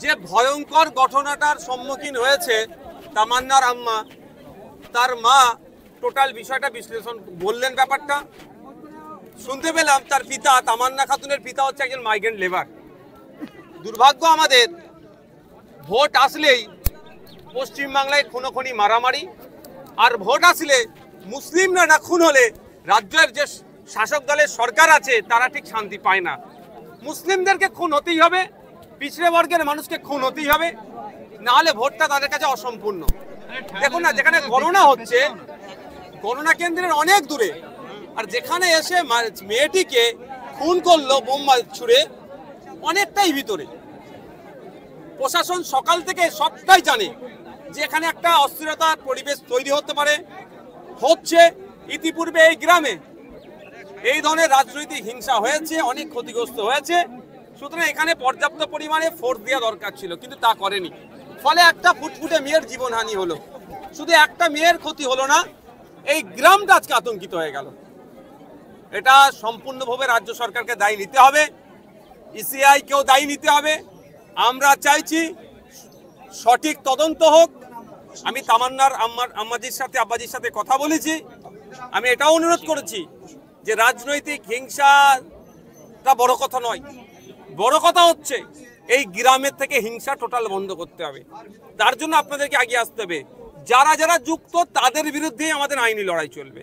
যে ভয়ঙ্কর ঘটনাটার সম্মুখীন হয়েছে তামান্নার আম্মা, তার মা টোটাল বিষয়টা বিশ্লেষণ বললেন। ব্যাপারটা শুনতে পেলাম তার পিতা তামান্না খাতুনের পিতা হচ্ছে একজন মাইগ্রেন্ট লেবার। দুর্ভাগ্য আমাদের, ভোট আসলেই পশ্চিমবাংলায় খুনোখুনি মারামারি, আর ভোট আসলে মুসলিমরা না খুন হলে রাজ্যের যে শাসক দলের সরকার আছে তারা ঠিক শান্তি পায় না। মুসলিমদেরকে খুন হতেই হবে, পিছড়ে বর্গের মানুষকে খুন হতেই হবে, না হলে ভোটটা তাদের কাছে অসম্পূর্ণ। দেখুন না, যেখানে গণনা হচ্ছে গণনা কেন্দ্রের অনেক দূরে, আর যেখানে এসে মেয়েটিকে খুন করলো বোম ছুড়ে অনেকটাই ভিতরে। প্রশাসন সকাল থেকে সবটাই জানে যে এখানে একটা অস্থিরতার পরিবেশ তৈরি হতে পারে, হচ্ছে। ইতিপূর্বে এই গ্রামে এই ধরনের রাজনৈতিক হিংসা হয়েছে, অনেক ক্ষতিগ্রস্ত হয়েছে। সুতরাং এখানে পর্যাপ্ত পরিমাণে ফোর্স দেওয়া দরকার ছিল, কিন্তু তা করেনি। ফলে একটা ফুটফুটে মেয়ের জীবনহানি হলো। শুধু একটা মেয়ের ক্ষতি হলো না, এই গ্রামটা আজকে আতঙ্কিত হয়ে গেল। এটা সম্পূর্ণভাবে রাজ্য সরকারকে দায়ী নিতে হবে, ইসিআই কেও দায়ী নিতে হবে। আমরা চাইছি সঠিক তদন্ত হোক। আমি তামান্নার আব্বাজির সাথে কথা বলেছি। আমি এটাও অনুরোধ করেছি যে রাজনৈতিক হিংসাটা বড় কথা নয়, বড় কথা হচ্ছে এই গ্রামের থেকে হিংসা টোটাল বন্ধ করতে হবে। তার জন্য আপনাদেরকে এগিয়ে আসতে হবে। যারা যারা যুক্ত তাদের বিরুদ্ধেই আমাদের আইনি লড়াই চলবে।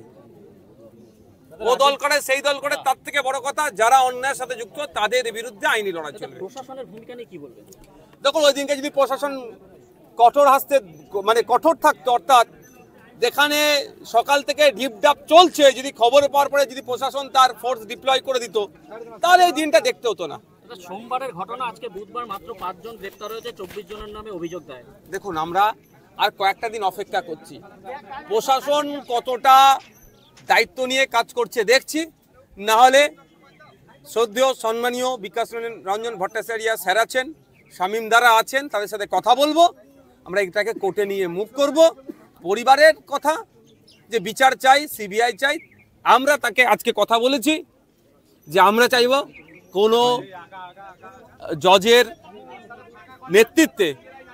ও দল করে সেই দল করে, তার থেকে বড় কথা যারা অন্যায়ের সাথে যুক্ত তাদের বিরুদ্ধে আইনি লড়াই চলবে। প্রশাসনের ভূমিকা নিয়ে কি বলবেন? দেখুন, ওই দিনকে যদি প্রশাসন কঠোর হাসতে কঠোর থাকতো, অর্থাৎ যেখানে সকাল থেকে ঢিপঢাপ চলছে, যদি খবর পাওয়ার পরে যদি প্রশাসন তার ফোর্স ডিপ্লয় করে দিত, তাহলে এই দিনটা দেখতে হতো না। সোমবারের ঘটনা, আজকে বুধবার মাত্র 5 জন গ্রেপ্তার হয়েছে, 24 জনের নামে অভিযোগ দেয়। দেখুন, আমরা আর কয়েকটা দিন অপেক্ষা করছি, প্রশাসন কতটা দায়িত্ব নিয়ে কাজ করছে দেখছি। না হলে শ্রদ্ধেয় সম্মানীয় বিকাশ রঞ্জন ভট্টাচার্য স্যার আছেন, শামীম দ্বারা আছেন, তাদের সাথে কথা বলবো। আমরা এটাকে কোর্টে নিয়ে মুভ করব। পরিবারের কথা যে বিচার চাই, সিবিআই চাই, আমরা তাকে আজকে কথা বলেছি যে আমরা চাইব কোনো জজের নেতৃত্বে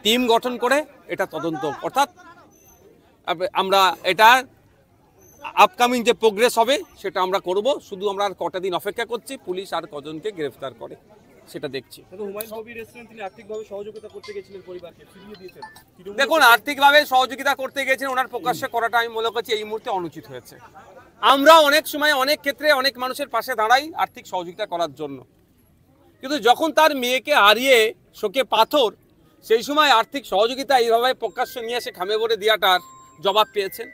টিম গঠন করে এটা তদন্ত, অর্থাৎ আমরা এটা আপকামিং যে প্রোগ্রেস হবে সেটা আমরা করব। শুধু আমরা আর কটা দিন অপেক্ষা করছি, পুলিশ আর কজনকে গ্রেফতার করে সেটা দেখছি। দেখুন, আর্থিকভাবে সহযোগিতা করতে গেছেন, ওনার প্রকাশ্যে করাটা আমি মনে করছি এই মুহূর্তে অনুচিত হয়েছে। আমরা অনেক সময় অনেক ক্ষেত্রে অনেক মানুষের পাশে দাঁড়াই আর্থিক সহযোগিতা করার জন্য, কিন্তু যখন তার মেয়েকে হারিয়ে শোকে পাথর, সেই সময় আর্থিক সহযোগিতা এইভাবে প্রকাশ্যে নিয়ে এসে খামে ভরে দেওয়াটার জবাব পেয়েছেন।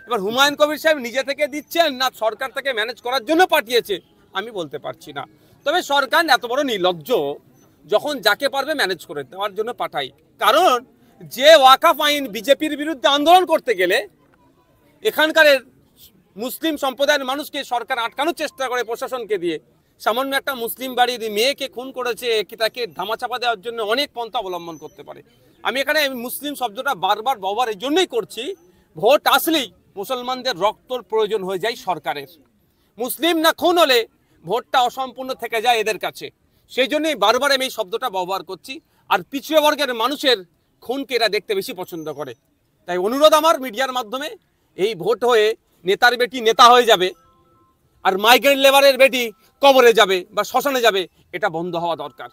এবার হুমায়ুন কবির সাহেব নিজে থেকে দিচ্ছেন না সরকার থেকে ম্যানেজ করার জন্য পাঠিয়েছে আমি বলতে পারছি না। তবে সরকার এত বড় নির্লজ্জ, যখন যাকে পারবে ম্যানেজ করে দেওয়ার জন্য পাঠাই। কারণ যে ওয়াকাফ আইন বিজেপির বিরুদ্ধে আন্দোলন করতে গেলে এখানকার মুসলিম সম্প্রদায়ের মানুষকে সরকার আটকানোর চেষ্টা করে প্রশাসনকে দিয়ে, সামান্য একটা মুসলিম বাড়ির মেয়েকে খুন করেছে, তাকে ধামাচাপা দেওয়ার জন্য অনেক পন্থা অবলম্বন করতে পারে। আমি এখানে মুসলিম শব্দটা বারবার ব্যবহার এই জন্যই করছি, ভোট আসলেই মুসলমানদের রক্তর প্রয়োজন হয়ে যায় সরকারের। মুসলিম না খুন হলে ভোটটা অসম্পূর্ণ থেকে যায় এদের কাছে, সেই জন্যই বারবার আমি এই শব্দটা ব্যবহার করছি। আর পিছিয়ে বর্গের মানুষের খুনকে এরা দেখতে বেশি পছন্দ করে। তাই অনুরোধ আমার মিডিয়ার মাধ্যমে, এই ভোট হয়ে নেতার বেটি নেতা হয়ে যাবে আর মাইগ্রেন্ট লেবারের বেটি কবরে যাবে বা শ্মশানে যাবে, এটা বন্ধ হওয়া দরকার।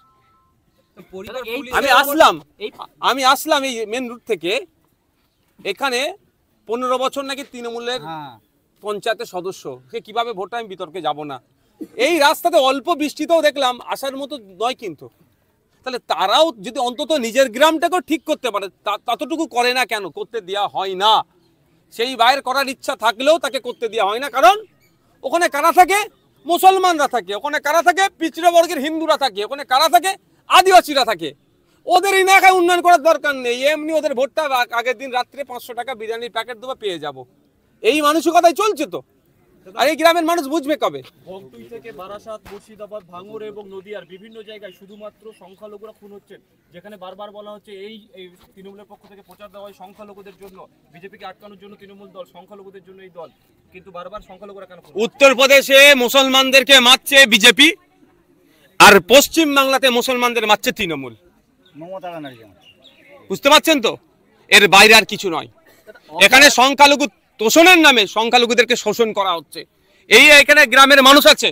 আমি আসলাম এই মেন রুট থেকে, এখানে 15 বছর নাকি তৃণমূলের পঞ্চায়েতের সদস্য, সে কিভাবে ভোট আমি বিতর্কে যাব না। এই রাস্তাতে অল্প বৃষ্টিতেও দেখলাম আসার মতো নয়, কিন্তু তাহলে তারাও যদি অন্তত নিজের গ্রামটাকেও ঠিক করতে পারে, ততটুকু করে না কেন? করতে দেওয়া হয় না। সেই বাইরের করার ইচ্ছা থাকলেও তাকে করতে দেওয়া হয় না। কারণ ওখানে কারা থাকে? মুসলমানরা থাকে, ওখানে কারা থাকে? পিছড়ে বর্গের হিন্দুরা থাকে, ওখানে কারা থাকে? আদিবাসীরা থাকে। ওদের এলাকায় উন্নয়ন করার দরকার নেই, এমনি ওদের ভোটটা আগের দিন রাত্রে 500 টাকা বিরিয়ানির প্যাকেট দেবো, পেয়ে যাব, এই মানসিকতাই চলছে। তো আর এই গ্রামের মানুষ বুঝবে কবে? বগটুই থেকে বারাসাত, মুর্শিদাবাদ, ভাঙড় এবং নদিয়ার বিভিন্ন জায়গায় শুধুমাত্র সংখ্যালঘুরা খুন হচ্ছেন, যেখানে বারবার বলা হচ্ছে এই তৃণমূলের পক্ষ থেকে প্রচার দেওয়া হয় সংখ্যালঘুদের জন্য, বিজেপিকে আটকানোর জন্য তৃণমূল দল, সংখ্যালঘুদের জন্য এই দল, কিন্তু বারবার সংখ্যালঘুরা কেন? উত্তরপ্রদেশে মুসলমানদেরকে মারছে বিজেপি, আর পশ্চিম বাংলাতে মুসলমানদের মারছে তৃণমূল। মমতা ব্যানার্জি। বুঝতে পারছেন তো, এর বাইরে আর কিছু নয়। এখানে সংখ্যালঘু তোষণের নামে সংখ্যালঘুদেরকে শোষণ করা হচ্ছে। এই এখানে গ্রামের মানুষ আছে,